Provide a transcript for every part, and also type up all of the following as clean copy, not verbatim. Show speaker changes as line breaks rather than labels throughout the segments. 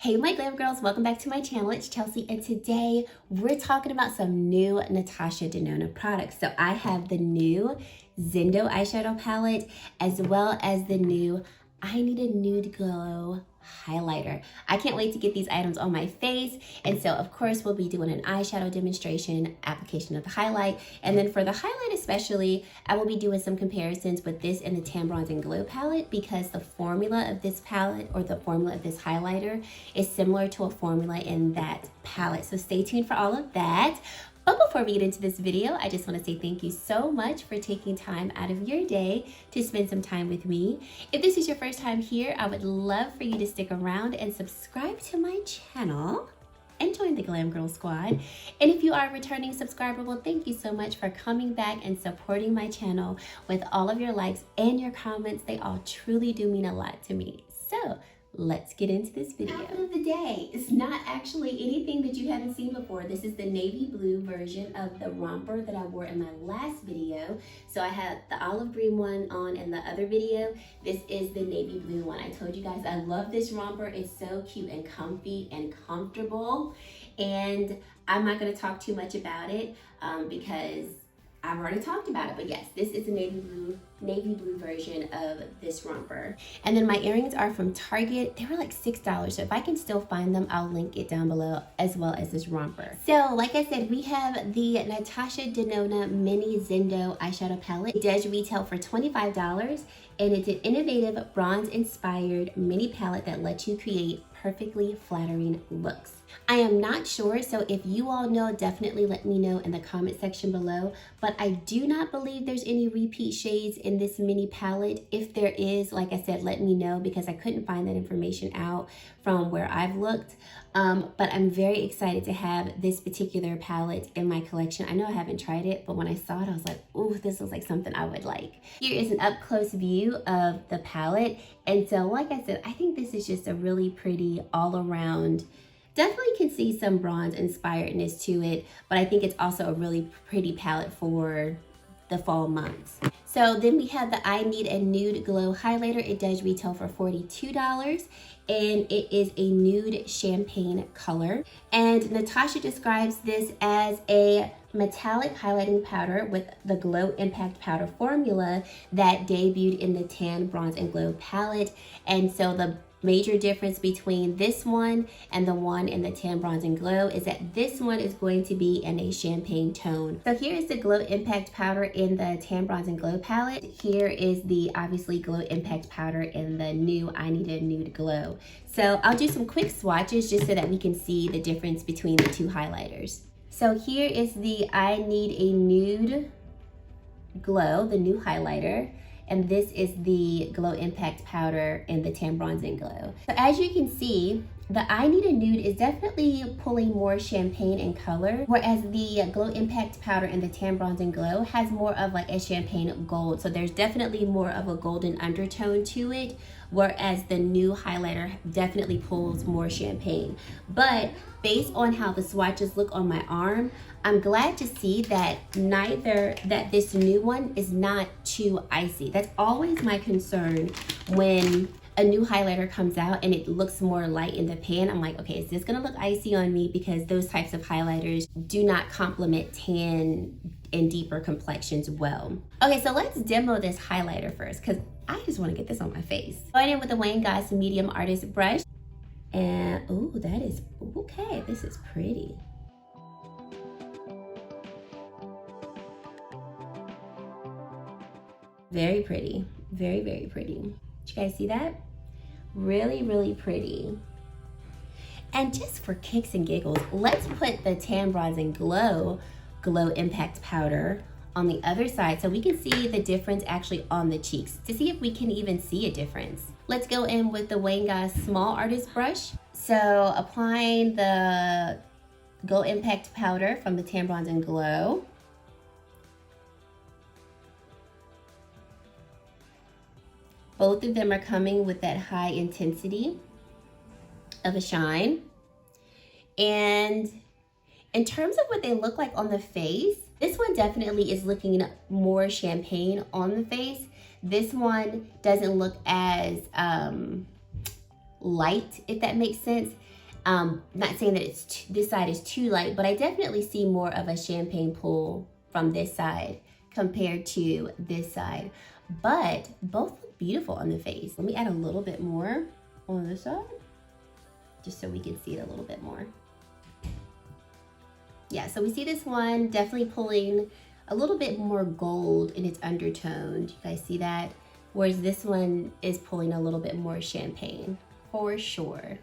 Hey my glam girls, welcome back to my channel. It's Chelsea and today we're talking about some new Natasha Denona products. So I have the new Zendo eyeshadow palette as well as the new I Need a Nude Glow highlighter. I can't wait to get these items on my face, and so of course we'll be doing an eyeshadow demonstration, application of the highlight, and then for the highlight especially I will be doing some comparisons with this and the Tan Bronze and Glow palette because the formula of this palette or the formula of this highlighter is similar to a formula in that palette, so stay tuned for all of that. But before we get into this video, I just want to say thank you so much for taking time out of your day to spend some time with me. If this is your first time here, I would love for you to stick around and subscribe to my channel and join the Glam Girl Squad. And if you are a returning subscriber, well, thank you so much for coming back and supporting my channel with all of your likes and your comments. They all truly do mean a lot to me. So let's get into this video. Outfit of the day is not actually anything that you haven't seen before. This is the navy blue version of the romper that I wore in my last video. So I had the olive green one on in the other video. This is the navy blue one. I told you guys I love this romper. It's so cute and comfy and comfortable. And I'm not going to talk too much about it because I've already talked about it, but yes, this is the navy blue version of this romper. And then my earrings are from Target. They were like $6, so if I can still find them, I'll link it down below, as well as this romper. So like I said, we have the Natasha Denona Mini Zendo eyeshadow palette. It does retail for $25, and it's an innovative bronze-inspired mini palette that lets you create perfectly flattering looks. I am not sure, so if you all know, definitely let me know in the comment section below, but I do not believe there's any repeat shades in this mini palette. If there is, like I said, let me know because I couldn't find that information out from where I've looked. But I'm very excited to have this particular palette in my collection. I know I haven't tried it, but when I saw it, I was like, ooh, this looks like something I would like. Here is an up-close view of the palette. And so, like I said, I think this is just a really pretty all-around. Definitely can see some bronze inspiredness to it, but I think it's also a really pretty palette for the fall months. So then we have the I Need a Nude Glow highlighter. It does retail for $42 and it is a nude champagne color. And Natasha describes this as a metallic highlighting powder with the Glow Impact Powder formula that debuted in the Tan Bronze and Glow palette. And so the major difference between this one and the one in the Tan Bronze and Glow is that this one is going to be in a champagne tone. So here is the Glow Impact powder in the Tan Bronze and Glow palette. Here is the obviously Glow Impact powder in the new I Need a Nude Glow. So I'll do some quick swatches just so that we can see the difference between the two highlighters. So here is the I Need a Nude Glow, the new highlighter. And this is the Glow Impact powder in the Tan Bronze and Glow. So as you can see, the I Need a Nude is definitely pulling more champagne in color, whereas the Glow Impact powder in the Tan Bronze and Glow has more of like a champagne gold. So there's definitely more of a golden undertone to it, whereas the new highlighter definitely pulls more champagne. But based on how the swatches look on my arm, I'm glad to see that this new one is not too icy. That's always my concern when a new highlighter comes out and it looks more light in the pan. I'm like, okay, is this gonna look icy on me? Because those types of highlighters do not complement tan and deeper complexions well. Okay, so let's demo this highlighter first because I just wanna get this on my face. Going in with the Wayne Goss medium artist brush. And, ooh, that is, okay, this is pretty. Very pretty, very, very pretty. Did you guys see that? Really, really pretty. And just for kicks and giggles, let's put the Tan Bronze and Glow Impact powder on the other side so we can see the difference actually on the cheeks to see if we can even see a difference. Let's go in with the Wayne Goss small artist brush. So applying the Glow Impact powder from the Tan Bronze and Glow. Both of them are coming with that high intensity of a shine. And in terms of what they look like on the face, this one definitely is looking more champagne on the face. This one doesn't look as light, if that makes sense. Not saying that this side is too light, but I definitely see more of a champagne pull from this side compared to this side. But both look beautiful on the face. Let me add a little bit more on this side, just so we can see it a little bit more. Yeah, so we see this one definitely pulling a little bit more gold in its undertone. Do you guys see that? Whereas this one is pulling a little bit more champagne, for sure.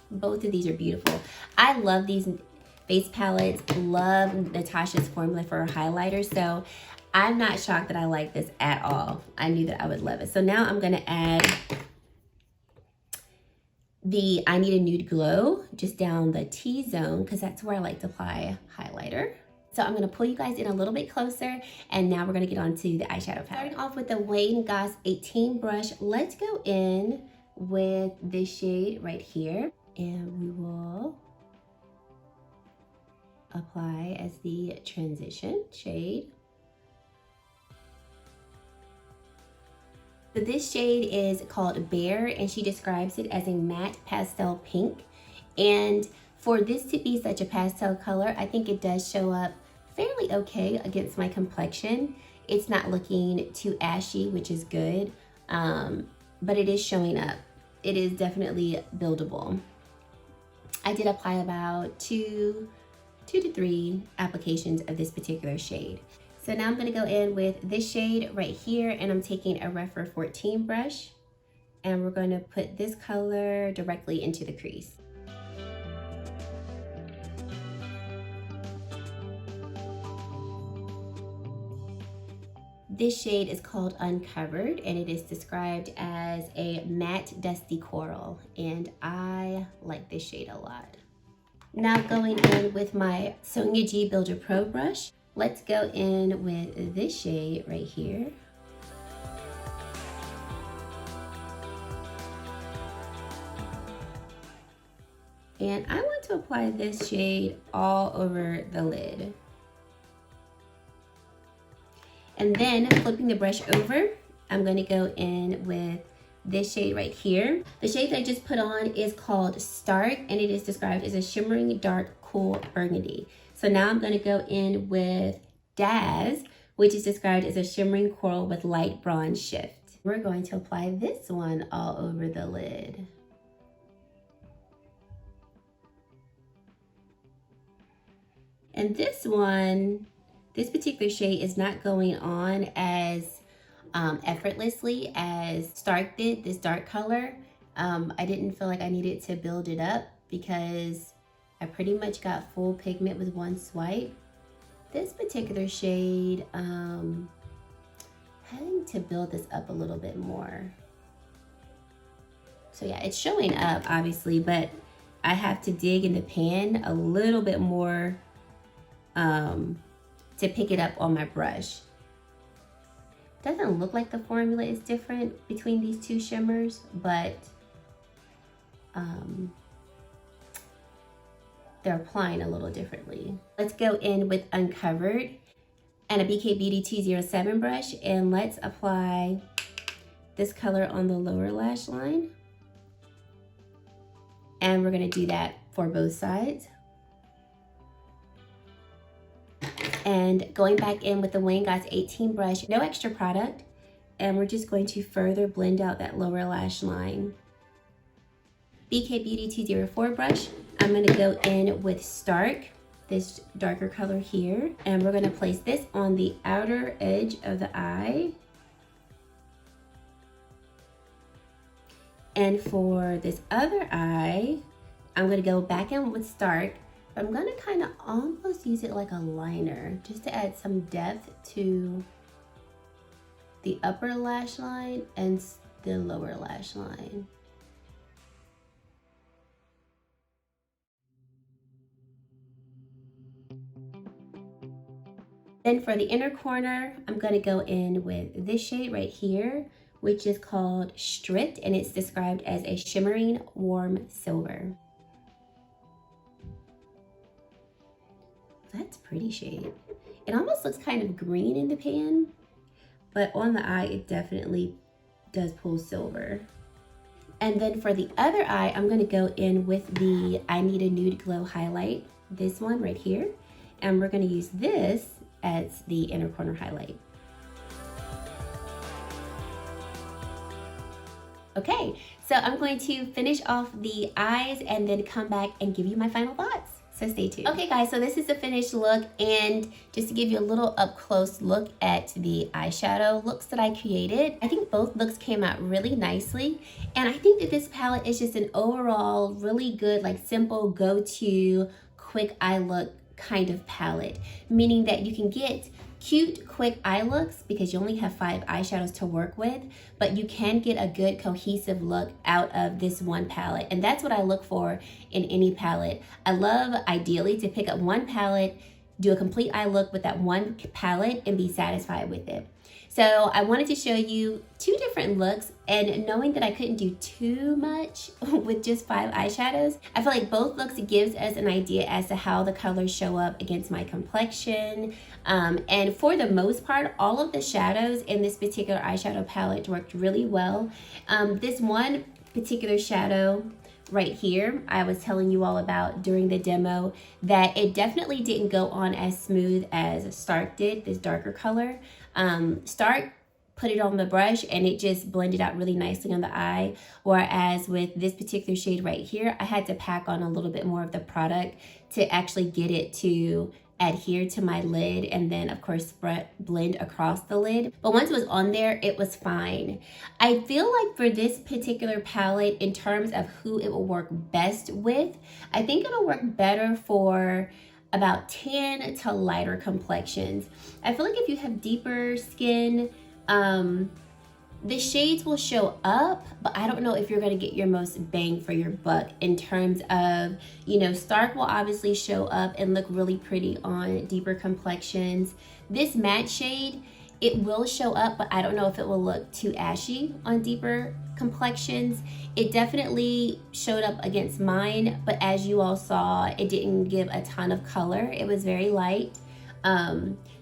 Both of these are beautiful. I love these face palettes, love Natasha's formula for her highlighter, so I'm not shocked that I like this at all. I knew that I would love it. So now I'm gonna add the I Need a Nude Glow just down the T-zone, because that's where I like to apply highlighter. So I'm gonna pull you guys in a little bit closer, and now we're gonna get on to the eyeshadow palette. Starting off with the Wayne Goss 18 brush, let's go in with this shade right here, and we will apply as the transition shade. So this shade is called Bear, and she describes it as a matte pastel pink. And for this to be such a pastel color, I think it does show up fairly okay against my complexion. It's not looking too ashy, which is good, but it is showing up. It is definitely buildable. I did apply about two to three applications of this particular shade. So now I'm gonna go in with this shade right here, and I'm taking a Rephr 14 brush, and we're gonna put this color directly into the crease. This shade is called Uncovered, and it is described as a matte dusty coral, and I like this shade a lot. Now going in with my Sonia G Builder Pro brush, let's go in with this shade right here. And I want to apply this shade all over the lid. And then flipping the brush over, I'm gonna go in with this shade right here. The shade that I just put on is called Stark, and it is described as a shimmering dark cool burgundy. So now I'm gonna go in with Daz, which is described as a shimmering coral with light bronze shift. We're going to apply this one all over the lid. And this one, this particular shade is not going on as effortlessly as Stark did, this dark color. I didn't feel like I needed to build it up because I pretty much got full pigment with one swipe. This particular shade, having to build this up a little bit more. So yeah, it's showing up obviously, but I have to dig in the pan a little bit more to pick it up on my brush. Doesn't look like the formula is different between these two shimmers, but they're applying a little differently. Let's go in with Uncovered and a BK Beauty 207 brush, and let's apply this color on the lower lash line. And we're gonna do that for both sides. And going back in with the Wayne Goss 18 brush, no extra product, and we're just going to further blend out that lower lash line. BK Beauty 204 brush, I'm gonna go in with Stark, this darker color here, and we're gonna place this on the outer edge of the eye. And for this other eye, I'm gonna go back in with Stark. I'm gonna kind of almost use it like a liner just to add some depth to the upper lash line and the lower lash line. Then for the inner corner, I'm gonna go in with this shade right here, which is called Stripped, and it's described as a shimmering warm silver. That's a pretty shade. It almost looks kind of green in the pan, but on the eye, it definitely does pull silver. And then for the other eye, I'm gonna go in with the I Need a Nude Glow highlight, this one right here. And we're gonna use this as the inner corner highlight. Okay, so I'm going to finish off the eyes and then come back and give you my final thoughts. So stay tuned. Okay guys, so this is the finished look, and just to give you a little up close look at the eyeshadow looks that I created, I think both looks came out really nicely. And I think that this palette is just an overall really good, like simple go-to quick eye look kind of palette, meaning that you can get cute quick eye looks because you only have 5 eyeshadows to work with, but you can get a good cohesive look out of this one palette. And that's what I look for in any palette. I love ideally to pick up one palette, do a complete eye look with that one palette, and be satisfied with it. So I wanted to show you 2 different looks, and knowing that I couldn't do too much with just 5 eyeshadows, I feel like both looks gives us an idea as to how the colors show up against my complexion. And for the most part, all of the shadows in this particular eyeshadow palette worked really well. This one particular shadow right here, I was telling you all about during the demo, that it definitely didn't go on as smooth as Stark did, this darker color. Stark put it on the brush and it just blended out really nicely on the eye, whereas with this particular shade right here, I had to pack on a little bit more of the product to actually get it to adhere to my lid, and then of course blend across the lid. But once it was on there, it was fine. I feel like for this particular palette, in terms of who it will work best with, I think it'll work better for about tan to lighter complexions. I feel like if you have deeper skin, the shades will show up, but I don't know if you're going to get your most bang for your buck in terms of, you know, Stark will obviously show up and look really pretty on deeper complexions. This matte shade, it will show up, but I don't know if it will look too ashy on deeper complexions. It definitely showed up against mine, but as you all saw, it didn't give a ton of color. It was very light.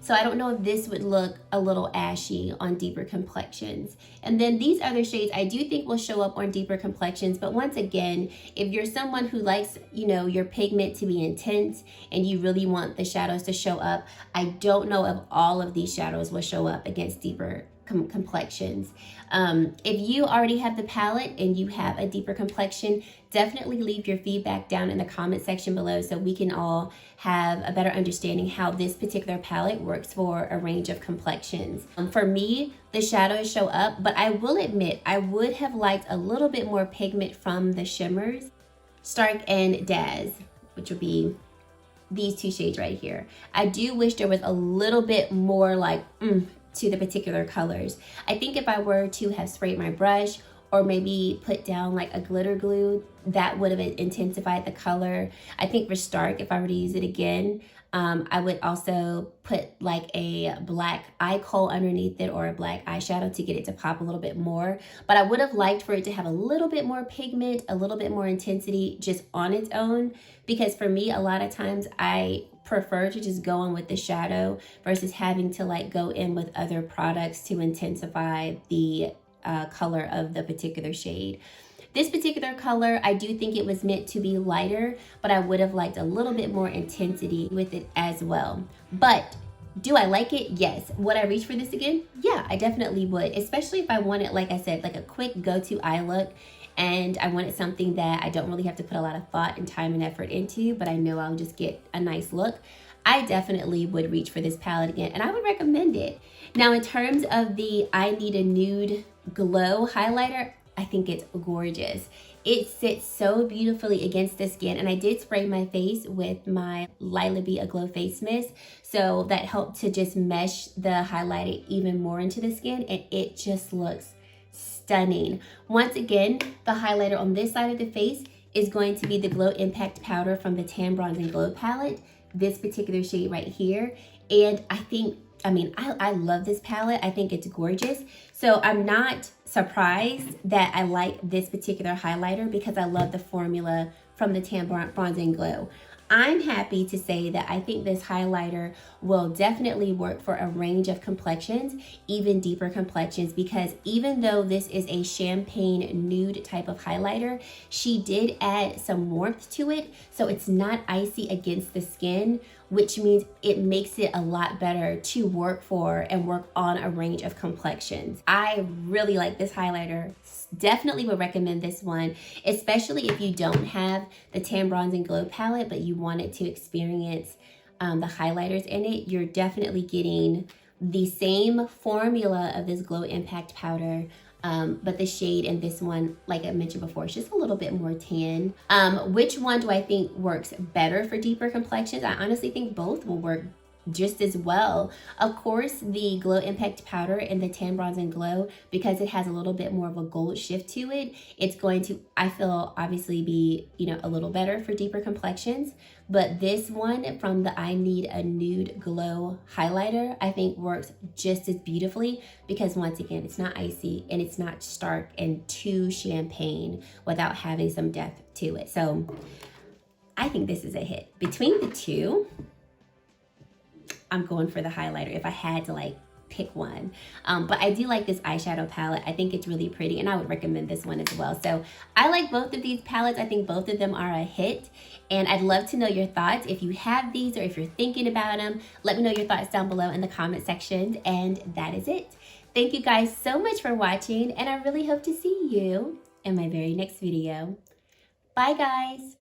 So I don't know if this would look a little ashy on deeper complexions. And then these other shades I do think will show up on deeper complexions. But once again, if you're someone who likes, you know, your pigment to be intense and you really want the shadows to show up, I don't know if all of these shadows will show up against deeper complexions. If you already have the palette and you have a deeper complexion, definitely leave your feedback down in the comment section below so we can all have a better understanding how this particular palette works for a range of complexions. For me, the shadows show up, but I will admit I would have liked a little bit more pigment from the shimmers, Stark and Daz, which would be these 2 shades right here. I do wish there was a little bit more like to the particular colors. I think if I were to have sprayed my brush or maybe put down like a glitter glue, that would have intensified the color. I think for Stark, if I were to use it again, I would also put like a black eye kohl underneath it or a black eyeshadow to get it to pop a little bit more. But I would have liked for it to have a little bit more pigment, a little bit more intensity just on its own, because for me, a lot of times I prefer to just go in with the shadow versus having to like go in with other products to intensify the color of the particular shade. This particular color, I do think it was meant to be lighter, but I would have liked a little bit more intensity with it as well. But do I like it? Yes. Would I reach for this again? Yeah, I definitely would, especially if I wanted, like I said, like a quick go-to eye look, and I wanted something that I don't really have to put a lot of thought and time and effort into, but I know I'll just get a nice look. I definitely would reach for this palette again, and I would recommend it. Now, in terms of the I Need a Nude Glow highlighter, I think it's gorgeous. It sits so beautifully against the skin, and I did spray my face with my Lila Be a Glow face mist, so that helped to just mesh the highlighter even more into the skin, and it just looks stunning. Once again, the highlighter on this side of the face is going to be the Glow Impact Powder from the Tan, Bronze, and Glow palette, this particular shade right here. And I love this palette. I think it's gorgeous. So I'm not surprised that I like this particular highlighter because I love the formula from the Tan, Bronze, and Glow. I'm happy to say that I think this highlighter will definitely work for a range of complexions, even deeper complexions, because even though this is a champagne nude type of highlighter, she did add some warmth to it, so it's not icy against the skin, which means it makes it a lot better to work for and work on a range of complexions. I really like this highlighter. Definitely would recommend this one, especially if you don't have the Tan Bronze and Glow palette, but you wanted to experience the highlighters in it. You're definitely getting the same formula of this Glow Impact powder, but the shade in this one, like I mentioned before, is just a little bit more tan. Which one do I think works better for deeper complexions? I honestly think both will work just as well. Of course, the Glow Impact powder and the Tan Bronze and Glow, because it has a little bit more of a gold shift to it, it's going to, I feel, obviously be, you know, a little better for deeper complexions. But this one from the I Need a Nude Glow highlighter, I think works just as beautifully, because once again, it's not icy and it's not stark and too champagne without having some depth to it. So I think this is a hit. Between the two, I'm going for the highlighter if I had to like pick one. But I do like this eyeshadow palette. I think it's really pretty, and I would recommend this one as well. So I like both of these palettes. I think both of them are a hit, and I'd love to know your thoughts. If you have these or if you're thinking about them, let me know your thoughts down below in the comment section. And that is it. Thank you guys so much for watching, and I really hope to see you in my very next video. Bye guys.